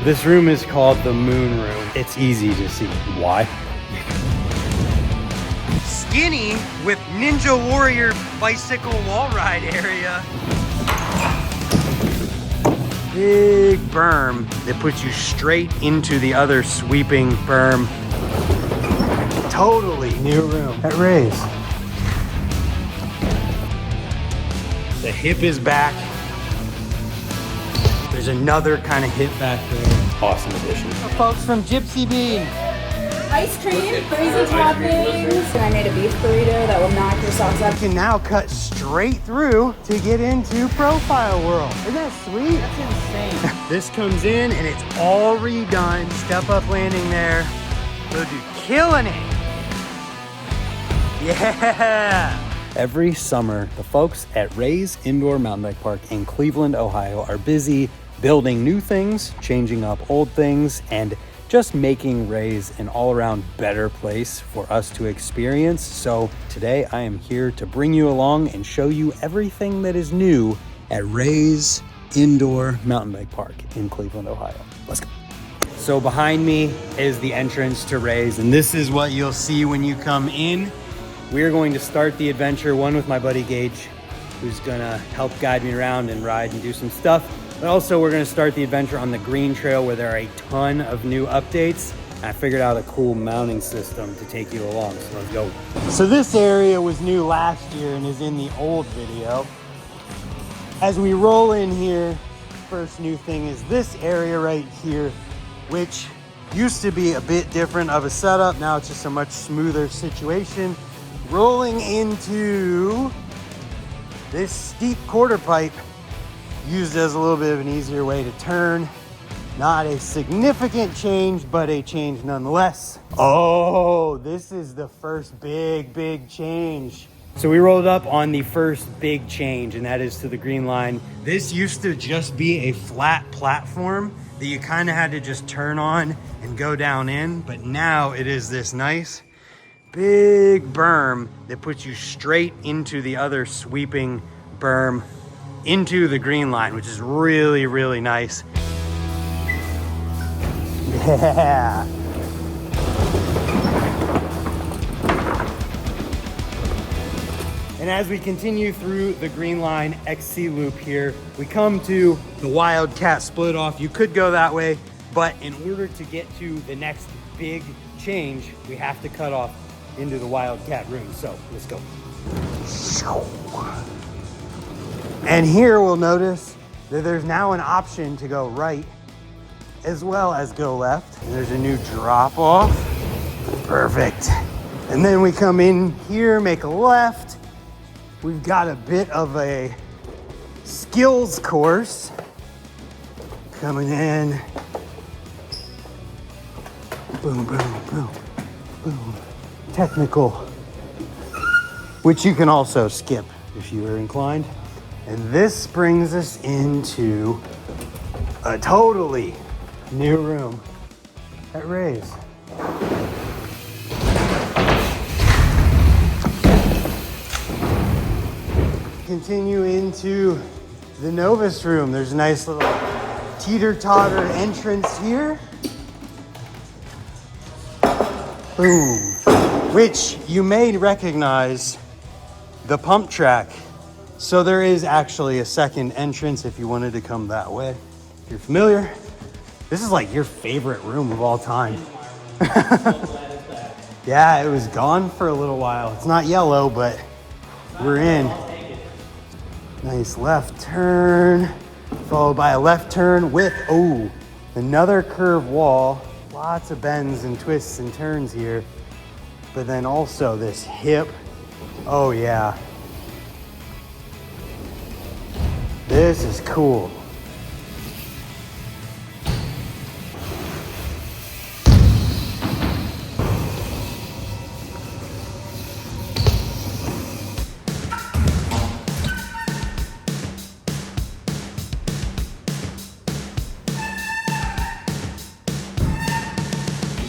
This room is called the Moon Room. It's easy to see why. Skinny with Ninja Warrior bicycle wall ride area. Big berm that puts you straight into the other sweeping berm. Totally new room at Ray's. The hip is back. There's another kind of hip back there. Awesome addition. Folks from Gypsy Bean. Ice cream, crazy toppings. And I made a beef burrito that will knock your socks off. You can now cut straight through to get into Profile World. Isn't that sweet? That's insane. This comes in and it's all redone. Step up landing there. Little dude killing it. Yeah. Every summer, the folks at Ray's Indoor Mountain Bike Park in Cleveland, Ohio are busy building new things, changing up old things, and just making Ray's an all-around better place for us to experience. So today I am here to bring you along and show you everything that is new at Ray's Indoor Mountain Bike Park in Cleveland, Ohio. Let's go. So behind me is the entrance to Ray's, and this is what you'll see when you come in. We are going to start the adventure, one with my buddy Gage, who's gonna help guide me around and ride and do some stuff. But also we're gonna start the adventure on the green trail where there are a ton of new updates. I figured out a cool mounting system to take you along, so let's go. So this area was new last year and is in the old video. As we roll in here, first new thing is this area right here, which used to be a bit different of a setup. Now it's just a much smoother situation. Rolling into this steep quarter pipe used as a little bit of an easier way to turn. Not a significant change, but a change nonetheless. Oh, this is the first big change. So we rolled up on the first big change, and that is to the green line. This used to just be a flat platform that you kind of had to just turn on and go down in, but now it is this nice big berm that puts you straight into the other sweeping berm into the green line, which is really nice. Yeah. And as we continue through the green line XC loop here, we come to the Wildcat split off. You could go that way, but in order to get to the next big change, we have to cut off into the Wildcat room. So let's go. And here we'll notice that there's now an option to go right as well as go left. And there's a new drop off. Perfect. And then we come in here, make a left. We've got a bit of a skills course coming in. Boom, boom, boom, boom. Technical, which you can also skip if you are inclined. And this brings us into a totally new room at Ray's. Continue into the Novice room. There's a nice little teeter-totter entrance here. Boom. Which you may recognize the pump track. So there is actually a second entrance if you wanted to come that way. If you're familiar, this is like your favorite room of all time. Yeah, it was gone for a little while. It's not yellow, but we're in. Nice left turn, followed by a left turn with, oh, another curved wall. Lots of bends and twists and turns here. But then also this hip. Oh yeah. This is cool.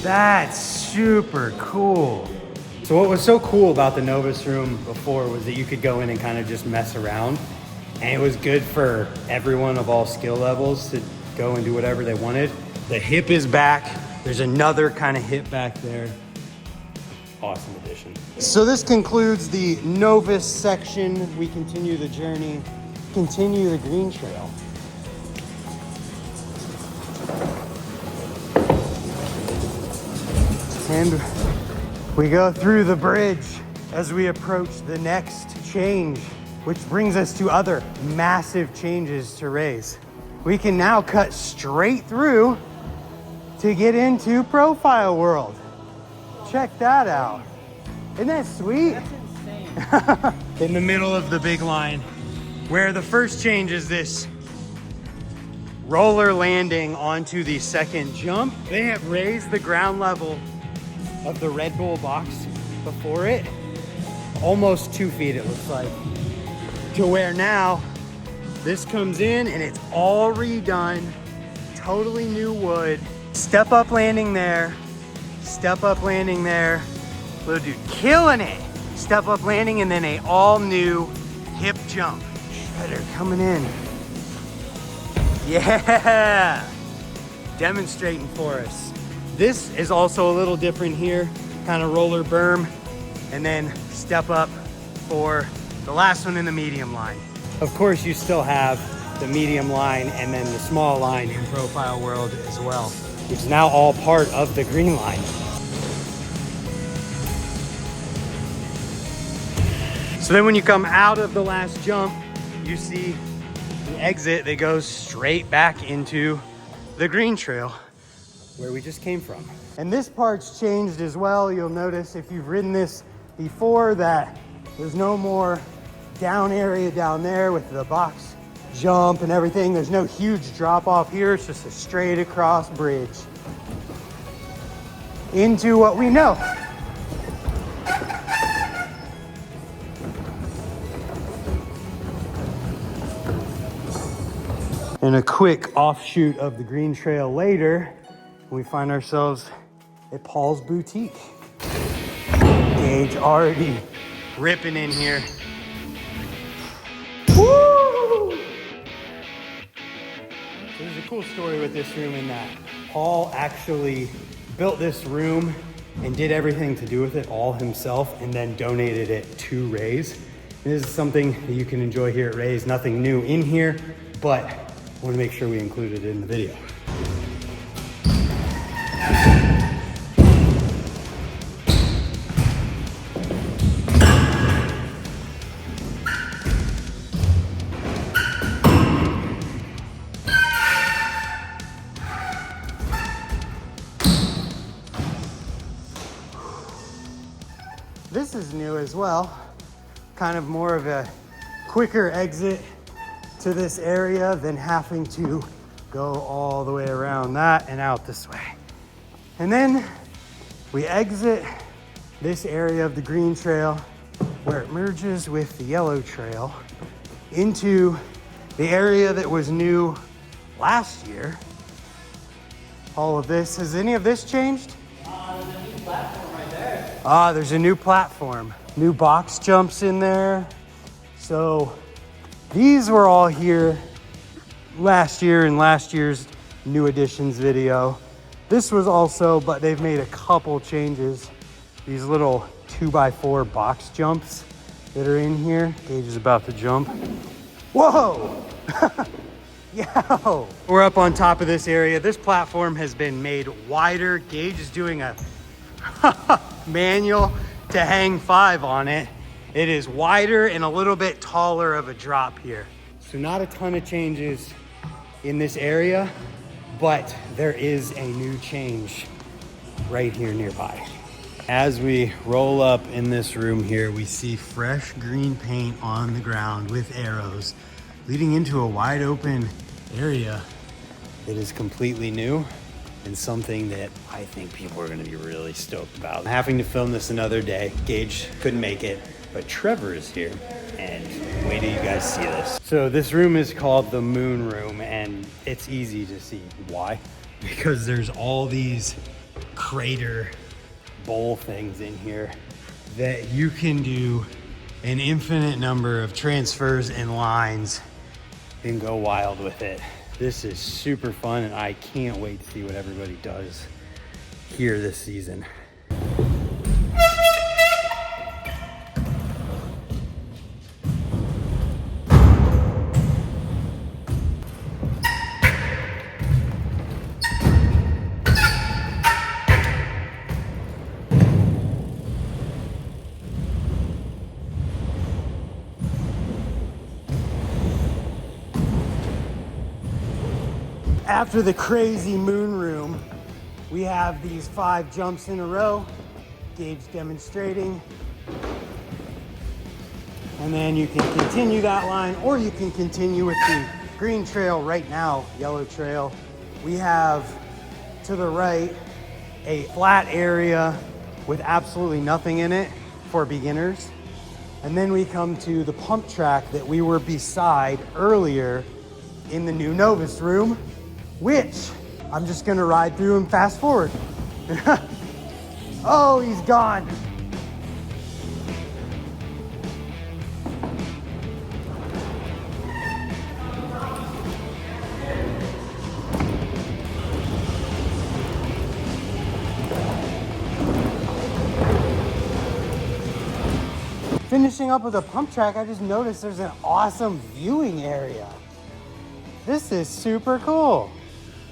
That's super cool. So what was so cool about the Novice room before was that you could go in and kind of just mess around. And it was good for everyone of all skill levels to go and do whatever they wanted. The hip is back. There's another kind of hip back there. Awesome addition. So this concludes the Novice section. We continue the journey, continue the green trail. And we go through the bridge as we approach the next change, which brings us to other massive changes to Rays. We can now cut straight through to get into Profile World. Check that out. Isn't that sweet? That's insane. In the middle of the big line, where the first change is this roller landing onto the second jump. They have raised the ground level of the Red Bull box before it, almost 2 feet it looks like, to where now this comes in and it's all redone, totally new wood. Step up landing there, step up landing there. Little dude killing it. Step up landing and then a all new hip jump. Shredder coming in. Yeah, demonstrating for us. This is also a little different here, kind of roller berm, and then step up for the last one in the medium line. Of course, you still have the medium line and then the small line in Profile World as well, which is now all part of the green line. So then when you come out of the last jump, you see the exit that goes straight back into the green trail where we just came from. And this part's changed as well. You'll notice if you've ridden this before that there's no more down area down there with the box jump and everything. There's no huge drop off here. It's just a straight across bridge into what we know. And a quick offshoot of the green trail later, we find ourselves at Paul's Boutique. Gage already ripping in here. Woo! There's a cool story with this room in that Paul actually built this room and did everything to do with it all himself and then donated it to Rays. This is something that you can enjoy here at Rays. Nothing new in here, but I want to make sure we include it in the video. This is new as well. Kind of more of a quicker exit to this area than having to go all the way around that and out this way. And then we exit this area of the green trail where it merges with the yellow trail into the area that was new last year. All of this, has any of this changed? There's a new platform right there. Ah, there's a new platform. New box jumps in there. So these were all here last year in last year's new additions video. This was also, but they've made a couple changes. These little 2x4 box jumps that are in here. Gage is about to jump. Whoa! Yo! We're up on top of this area. This platform has been made wider. Gage is doing a manual to hang 5 on it. It is wider and a little bit taller of a drop here. So not a ton of changes in this area, but there is a new change right here nearby. As we roll up in this room here, we see fresh green paint on the ground with arrows leading into a wide open area that is completely new and something that I think people are gonna be really stoked about. Having to film this another day, Gage couldn't make it, but Trevor is here, and wait till you guys see this. So this room is called the Moon Room, and it's easy to see why. Because there's all these crater bowl things in here that you can do an infinite number of transfers and lines and go wild with it. This is super fun, and I can't wait to see what everybody does here this season. After the crazy moon room, we have these 5 jumps in a row, Gage demonstrating. And then you can continue that line, or you can continue with the green trail right now, yellow trail. We have to the right a flat area with absolutely nothing in it for beginners. And then we come to the pump track that we were beside earlier in the new Novice room, which I'm just gonna ride through and fast forward. Oh, he's gone. Finishing up with a pump track, I just noticed there's an awesome viewing area. This is super cool.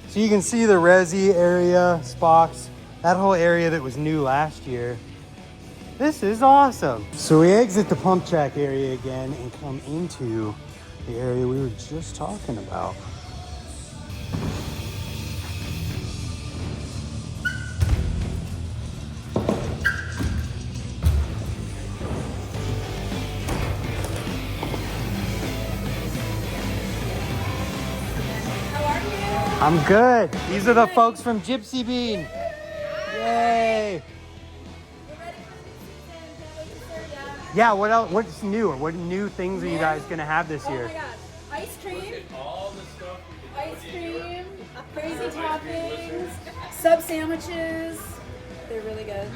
So you can see the resi area, Spox, that whole area that was new last year. This is awesome. So we exit the pump track area again and come into the area we were just talking about. I'm good. These are the folks from Gypsy Bean. Yay. Yeah, what else? What's new? What new things are you guys gonna have this year? Oh my gosh. Ice cream. Ice cream. Crazy toppings. Sub sandwiches. They're really good.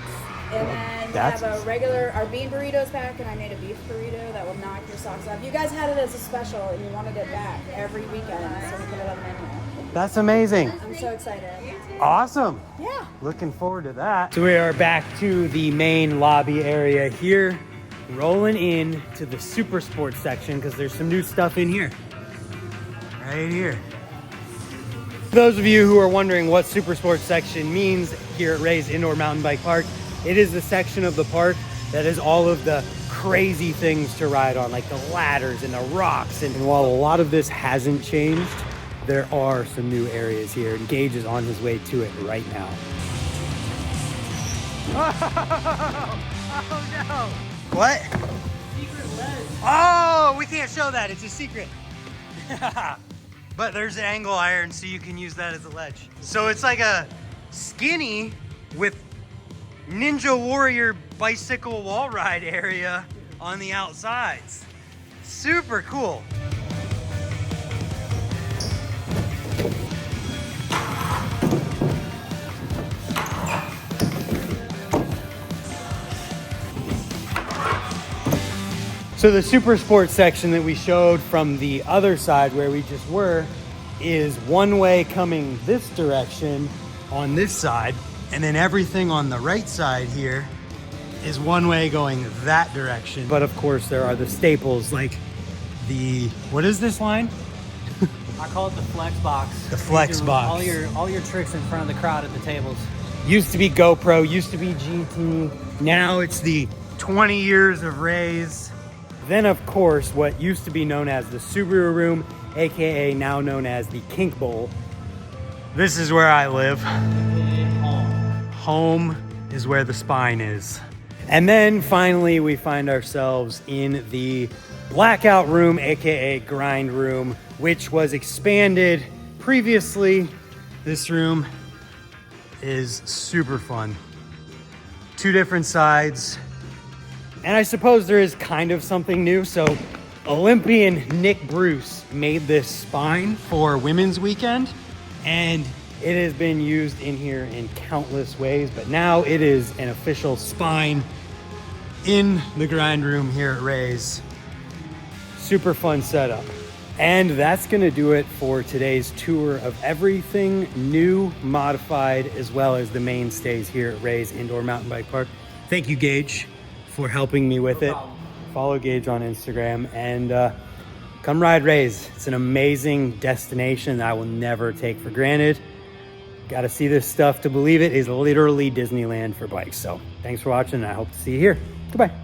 And then we have a regular, our bean burritos back, and I made a beef burrito that will knock your socks off. You guys had it as a special and you wanted it back every weekend, so we put it on the menu. That's amazing. I'm so excited. Awesome. Yeah. Looking forward to that. So we are back to the main lobby area here, rolling in to the super sports section because there's some new stuff in here. Right here. For those of you who are wondering what super sports section means here at Ray's Indoor Mountain Bike Park, it is the section of the park that is all of the crazy things to ride on, like the ladders and the rocks. And while a lot of this hasn't changed, there are some new areas here, and Gage is on his way to it right now. Oh no! What? Secret ledge. Oh, we can't show that, it's a secret. But there's an angle iron, so you can use that as a ledge. So it's like a skinny with Ninja Warrior bicycle wall ride area on the outsides. Super cool. So the super sports section that we showed from the other side where we just were is one way coming this direction on this side, and then everything on the right side here is one way going that direction. But of course there are the staples like the, what is this line? I call it the flex box. The flex box. All your tricks in front of the crowd at the tables. Used to be GoPro, used to be GT. Now it's the 20 years of Rays. Then of course, what used to be known as the Subaru Room, AKA now known as the Kink Bowl. This is where I live. Home is where the spine is. And then finally we find ourselves in the Blackout Room, AKA Grind Room, which was expanded previously. This room is super fun. 2 different sides. And I suppose there is kind of something new. So Olympian Nick Bruce made this spine for Women's Weekend, and it has been used in here in countless ways, but now it is an official spine in the grind room here at Ray's. Super fun setup. And that's gonna do it for today's tour of everything new, modified, as well as the mainstays here at Ray's Indoor Mountain Bike Park. Thank you, Gage, for helping me with it. Follow Gage on Instagram and come ride Ray's. It's an amazing destination that I will never take for granted. Gotta see this stuff to believe it. Is literally Disneyland for bikes. So thanks for watching and I hope to see you here. Goodbye.